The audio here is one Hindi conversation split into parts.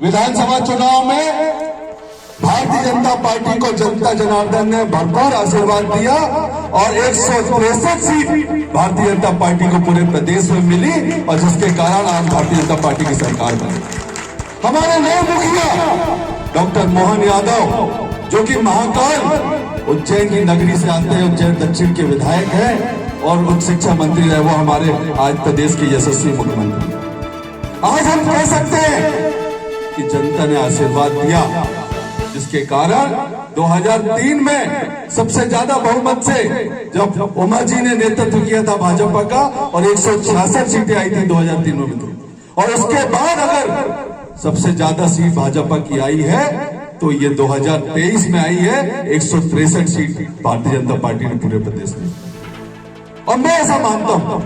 विधानसभा चुनाव में भारतीय जनता पार्टी को जनता जनार्दन ने भरपूर आशीर्वाद दिया और 163 सीट भारतीय जनता पार्टी को पूरे प्रदेश में मिली और जिसके कारण आज भारतीय जनता पार्टी की सरकार बनी। हमारे नए मुखिया डॉक्टर मोहन यादव, जो कि महाकाल उज्जैन की नगरी से आते हैं, उज्जैन दक्षिण के विधायक हैं और उच्च शिक्षा मंत्री रहे, वो हमारे आज प्रदेश के यशस्वी मुख्यमंत्री। आज हम कह सकते हैं कि जनता ने आशीर्वाद दिया, जिसके कारण 2003 में सबसे ज्यादा बहुमत से जब उमा जी ने नेतृत्व किया था भाजपा का और 166 सीटें आई थी 2003 में, और उसके बाद अगर सबसे ज्यादा सीट भाजपा की आई है तो ये 2023 में आई है 163 सीट भारतीय जनता पार्टी ने पूरे प्रदेश में। और मैं ऐसा मानता हूं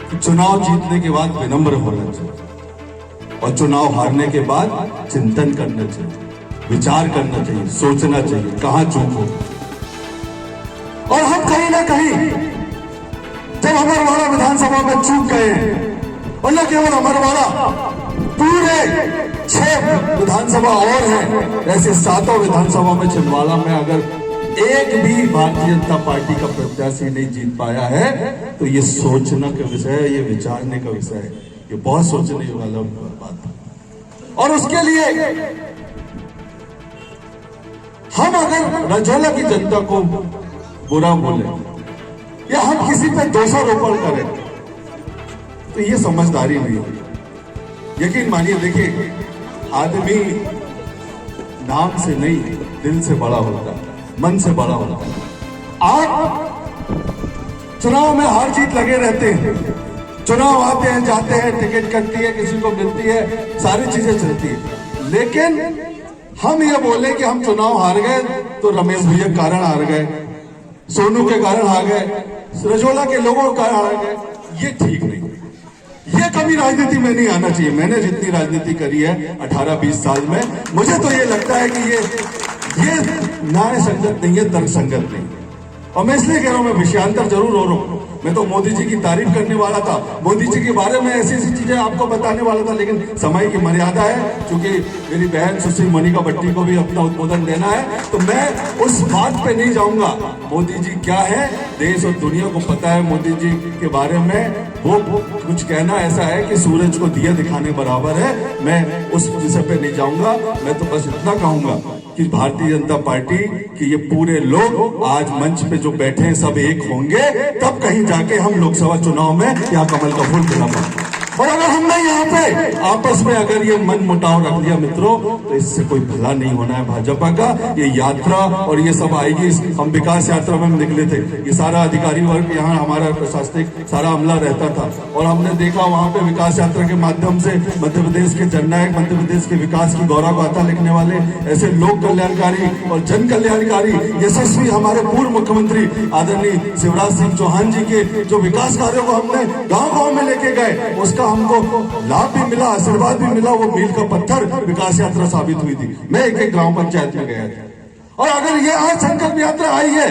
कि चुनाव जीतने के बाद विनम्र होना चाहिए और चुनाव हारने के बाद चिंतन करना चाहिए, विचार करना चाहिए, सोचना चाहिए कहां चूक हो। और हम कहीं ना कहीं जब अमरवाड़ा विधानसभा में चूक गए और न केवल अमरवाड़ा, पूरे 6 विधानसभा और हैं, ऐसे 7 विधानसभा में छिंदवाड़ा में अगर एक भी भारतीय जनता पार्टी का प्रत्याशी नहीं जीत पाया है तो ये सोचने का विषय है, ये विचारने का विषय है, ये बहुत सोचने वाला बात है। और उसके लिए हम अगर रजौला की जनता को बुरा बोले या हम किसी पे दोषारोपण करें तो ये समझदारी नहीं है। यकीन मानिए, देखिए, आदमी नाम से नहीं दिल से बड़ा होता है, मन से बड़ा होता है। आप चुनाव में हार जीत लगे रहते हैं, चुनाव आते हैं जाते हैं, टिकट कटती है, किसी को मिलती है, सारी चीजें चलती है, लेकिन हम ये बोले कि हम चुनाव हार गए तो रमेश भैया के कारण हार गए, सोनू के कारण हार गए, रजौला के लोगों के कारण हार गए, ये ठीक नहीं। ये कभी राजनीति में नहीं आना चाहिए। मैंने जितनी राजनीति करी है 18-20 साल में, मुझे तो ये लगता है कि ये न्याय संगत नहीं है, तर्क संगत नहीं। और मैं इसलिए कह रहा हूं, मैं विषयांतर जरूर हो रहा हूं। मैं तो मोदी जी की तारीफ करने वाला था, मोदी जी के बारे में ऐसी ऐसी चीजें आपको बताने वाला था, लेकिन समय की मर्यादा है, क्योंकि मेरी बहन सुश्री मोनिका भट्टी को भी अपना उद्बोधन देना है, तो मैं उस बात पे नहीं जाऊंगा। मोदी जी क्या है, देश और दुनिया को पता है मोदी जी के बारे में। वो कुछ कहना ऐसा है कि सूरज को दिया दिखाने बराबर है। मैं उस विषय पे नहीं जाऊंगा। मैं तो बस इतना कहूंगा कि भारतीय जनता पार्टी के ये पूरे लोग आज मंच पे जो बैठे हैं सब एक होंगे, तब कहीं जाके हम लोकसभा चुनाव में यहाँ कमल का फूल खिला पाएंगे। और अगर हमने यहाँ पे आपस में अगर ये मन मुटाव रख लिया मित्रों, तो इससे कोई भला नहीं होना है भाजपा का। ये यात्रा और ये सब आएगी, हम विकास यात्रा में निकले थे, ये सारा अधिकारी वर्ग यहाँ हमारा प्रशासनिक सारा अमला रहता था, और हमने देखा वहां पे विकास यात्रा के माध्यम से मध्य प्रदेश के जननायक, मध्य प्रदेश के विकास की गौरव गाथा लिखने वाले ऐसे लोक कल्याणकारी और जन कल्याणकारी यशस्वी हमारे पूर्व मुख्यमंत्री आदरणीय शिवराज सिंह चौहान जी के जो विकास कार्यों को हमने गाँव गाँव में लेके गए, उसका हमको लाभ भी मिला, आशीर्वाद भी मिला। वो मील का पत्थर विकास यात्रा साबित हुई थी। मैं एक ग्राम पंचायत में गया था। और अगर ये आज संकल्प यात्रा आई है,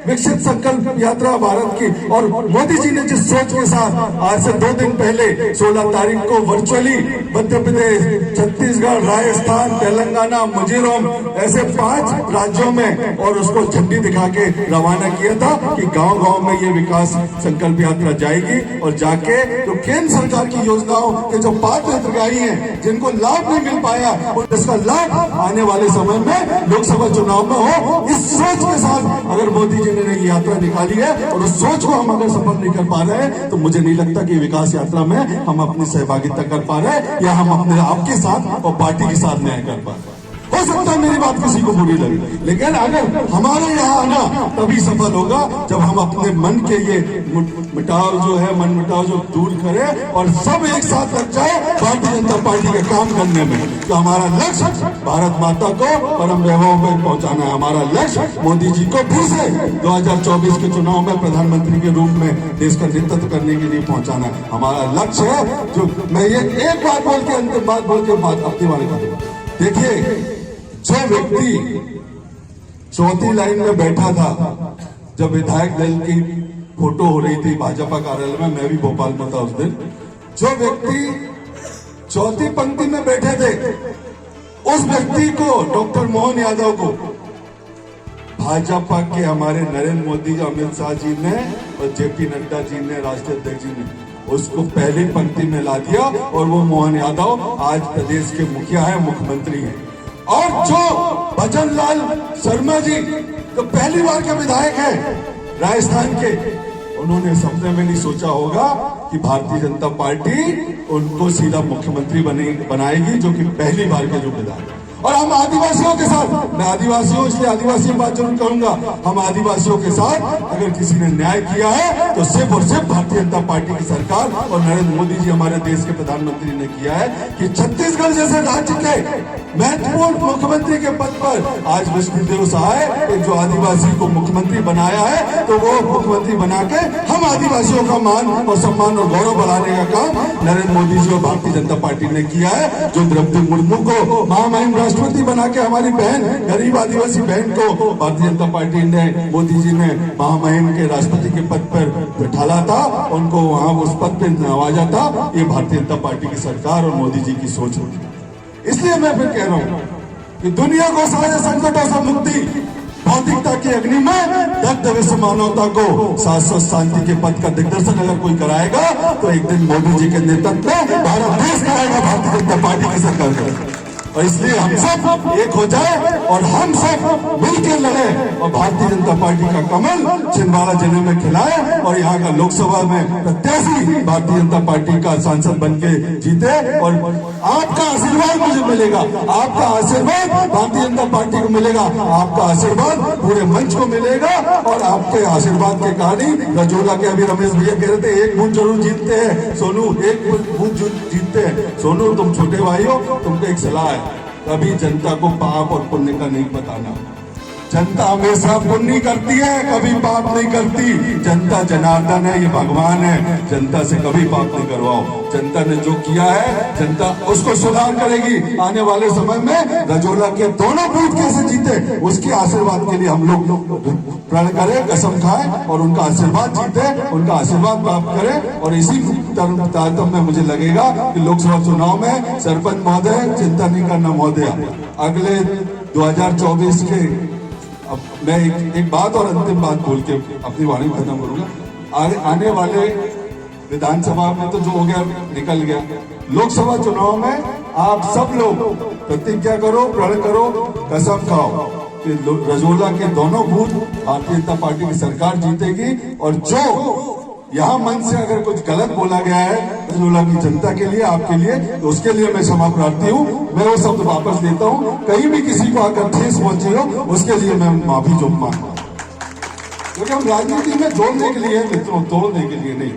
विकसित संकल्प यात्रा भारत की, और मोदी जी ने जिस सोच के साथ आज से 2 दिन पहले 16 तारीख को वर्चुअली मध्य प्रदेश, छत्तीसगढ़, राजस्थान, तेलंगाना, मिजोरम ऐसे 5 राज्यों में और उसको झंडी दिखा के रवाना किया था कि गांव गांव में ये विकास संकल्प यात्रा जाएगी और जाके जो केंद्र सरकार की योजनाओं के जो पात्र हितग्राही हैं, जिनको लाभ नहीं मिल पाया, और इसका लाभ आने वाले समय में लोकसभा चुनाव हो, इस सोच के साथ अगर मोदी जी ने ये यात्रा निकाली है और उस सोच को हम अगर सफल नहीं कर पा रहे हैं, तो मुझे नहीं लगता कि विकास यात्रा में हम अपनी सहभागिता कर पा रहे हैं या हम अपने आपके साथ और पार्टी के साथ न्याय कर पा रहे हैं। हो सकता है मेरी बात किसी को बुरी लगे, लेकिन अगर हमारे यहाँ आना तभी सफल होगा जब हम अपने मन के ये मिटाव जो है, मन मिटाव जो दूर करें और सब एक साथ लग जाए भारतीय जनता पार्टी के काम करने में। तो हमारा लक्ष्य भारत माता को परम वैभव में पहुंचाना है। हमारा लक्ष्य मोदी जी को फिर से 2024 के चुनाव में प्रधानमंत्री के रूप में देश का नेतृत्व करने के लिए पहुंचाना है। हमारा लक्ष्य है। जो मैं ये एक बात बोल के अंतिम बात बोल के अपनी वाले का देखिए, जो व्यक्ति चौथी लाइन में बैठा था जब विधायक दल की फोटो हो रही थी भाजपा कार्यालय में, मैं भी भोपाल में था उस दिन, जो व्यक्ति चौथी पंक्ति में बैठे थे, उस व्यक्ति को, डॉक्टर मोहन यादव को, भाजपा के हमारे नरेंद्र मोदी जी, अमित शाह जी ने और जेपी नड्डा जी ने, राष्ट्रीय अध्यक्ष जी ने उसको पहली पंक्ति में ला दिया। और वो मोहन यादव आज प्रदेश के मुखिया है, मुख्यमंत्री है। और जो भजन लाल शर्मा जी तो पहली बार के विधायक है राजस्थान के, उन्होंने सपने में नहीं सोचा होगा कि भारतीय जनता पार्टी उनको सीधा मुख्यमंत्री बनाएगी, जो कि पहली बार के जो विधायक। और हम आदिवासियों के साथ, मैं आदिवासियों, इसलिए आदिवासियों बात जरूर करूंगा, हम आदिवासियों के साथ अगर किसी ने न्याय किया है तो सिर्फ और सिर्फ भारतीय जनता पार्टी की सरकार और नरेंद्र मोदी जी हमारे देश के प्रधानमंत्री ने किया है कि छत्तीसगढ़ जैसे राज्य के महत्वपूर्ण मुख्यमंत्री के पद पर आज विष्णुदेव सहाय, एक जो आदिवासी को मुख्यमंत्री बनाया है, तो वो मुख्यमंत्री बना के हम आदिवासियों का मान और सम्मान और गौरव बढ़ाने का काम नरेंद्र मोदी जी और भारतीय जनता पार्टी ने किया है। जो द्रौपदी मुर्मू को महामहिम राष्ट्रपति बना के हमारी बहन, गरीब आदिवासी बहन को भारतीय जनता पार्टी ने, मोदी जी ने महामहिम के राष्ट्रपति के पद पर बैठाला था, उनको वहां उस पद पर नवाजा था, ये भारतीय जनता पार्टी की सरकार और मोदी जी की सोच होगी। इसलिए मैं फिर कह रहा हूं कि दुनिया को सारे संकटों से मुक्ति, भौतिकता की अग्नि में दग्ध विश्व मानवता को शाश्वत शांति के पद का दिग्दर्शन अगर कोई कराएगा तो एक दिन मोदी जी के नेतृत्व में भारत देश कराएगा, भारतीय जनता पार्टी की सरकार करेगा। और इसलिए हम सब एक हो जाए और हम सब मिलकर लड़े और भारतीय जनता पार्टी का कमल छिंदवाड़ा जिले में खिलाए और यहाँ का लोकसभा में प्रत्याशी भारतीय जनता पार्टी का सांसद बन के जीते। और आपका आशीर्वाद मुझे मिलेगा, आपका आशीर्वाद भारतीय जनता पार्टी को मिलेगा, आपका आशीर्वाद पूरे मंच को मिलेगा। और आपके आशीर्वाद के कारण ही रजोला के अभी रमेश भैया कह रहे थे, एक बूथ जरूर जीतते हैं सोनू, एक बूथ जीतते हैं। सोनू, तुम छोटे भाई हो, तुमको एक सलाह है, कभी जनता को पाप और पुण्य का नहीं बताना। जनता हमेशा पुण्य करती है, कभी पाप नहीं करती। जनता जनार्दन है, ये भगवान है, जनता से कभी पाप नहीं करवाओ। जनता ने जो किया है जनता उसको सुधार करेगी। आने वाले समय में रजोला के दोनों बूथ कैसे जीते, उसके आशीर्वाद के लिए हम लोग प्रण करें, कसम खाएं और उनका आशीर्वाद जीते, उनका आशीर्वाद प्राप्त करें। और इसी तारतम्य में मुझे लगेगा कि लोकसभा चुनाव में सरपंच महोदय चिंता नहीं करना महोदय, अगले 2024 के, अब मैं एक बात और अंतिम बात बोल के अपनी वाणी खत्म करूंगा। आने वाले विधानसभा में तो जो हो गया निकल गया, लोकसभा चुनाव में आप सब लोग प्रतिज्ञा करो, प्रण करो, कसम खाओ कि रजोला के दोनों बूथ भारतीय जनता पार्टी की सरकार जीतेगी। और जो यहाँ मन से अगर कुछ गलत बोला गया है रजोला की जनता के लिए, आपके लिए, तो उसके लिए मैं क्षमा प्रार्थी हूँ। मैं वो शब्द वापस लेता हूँ, कहीं भी किसी को अगर ठेस पहुंची हो उसके लिए मैं माफी जो मांगता हूँ। क्योंकि हम राजनीति में जोड़ने के लिए मित्रों, तोड़ने के लिए नहीं।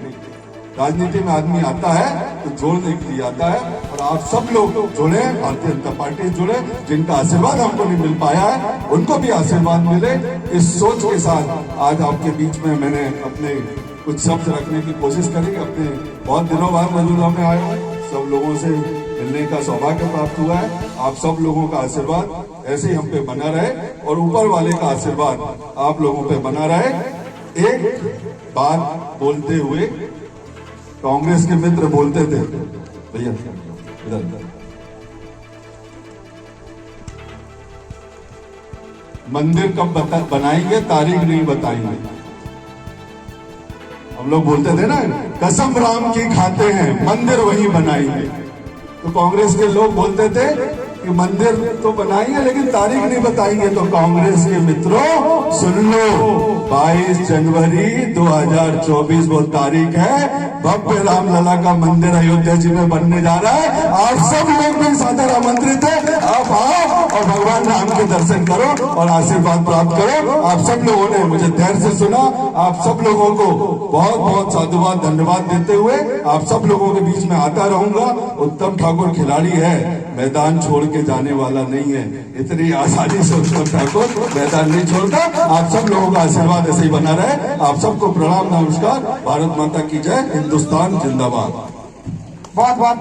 राजनीति में आदमी आता है तो जोड़ने के लिए आता है। और आप सब लोग जुड़े, भारतीय जनता पार्टी जुड़े, जिनका आशीर्वाद हमको नहीं मिल पाया है उनको भी आशीर्वाद मिले। इस सोच के साथ आज आपके बीच में मैंने अपने कुछ शब्द रखने की कोशिश करेंगे। अपने बहुत दिनों बाद रजोला में आया हूँ, सब लोगों से मिलने का सौभाग्य प्राप्त हुआ है। आप सब लोगों का आशीर्वाद ऐसे ही हम पे बना रहे और ऊपर वाले का आशीर्वाद आप लोगों पे बना रहे। एक बात बोलते हुए कांग्रेस के मित्र बोलते थे, भैया इधर, मंदिर कब बनाएंगे, तारीख नहीं बताएंगे। हम लोग बोलते थे ना, कसम राम की खाते हैं, मंदिर वहीं बनाएंगे। तो कांग्रेस के लोग बोलते थे कि मंदिर तो बनाएंगे लेकिन तारीख नहीं बताएंगे। तो कांग्रेस के मित्रों सुन लो, 22 जनवरी 2024 वो तारीख है, भव्य रामलला का मंदिर अयोध्या जी में बनने जा रहा है। आप सब लोग भी सादर आमंत्रित है, आप आओ और भगवान राम के दर्शन करो और आशीर्वाद प्राप्त करो। आप सब लोगों ने मुझे धैर्य से सुना, आप सब लोगों को बहुत बहुत साधुवाद, धन्यवाद देते हुए आप सब लोगों के बीच में आता रहूंगा। उत्तम ठाकुर खिलाड़ी है, मैदान छोड़ के जाने वाला नहीं है, इतनी आसानी से उत्तम ठाकुर मैदान नहीं छोड़ता। आप सब लोगों का आशीर्वाद ऐसे ही बना रहे। आप सबको प्रणाम, नमस्कार, भारत माता की जय, हिंदुस्तान जिंदाबाद। बहुत बहुत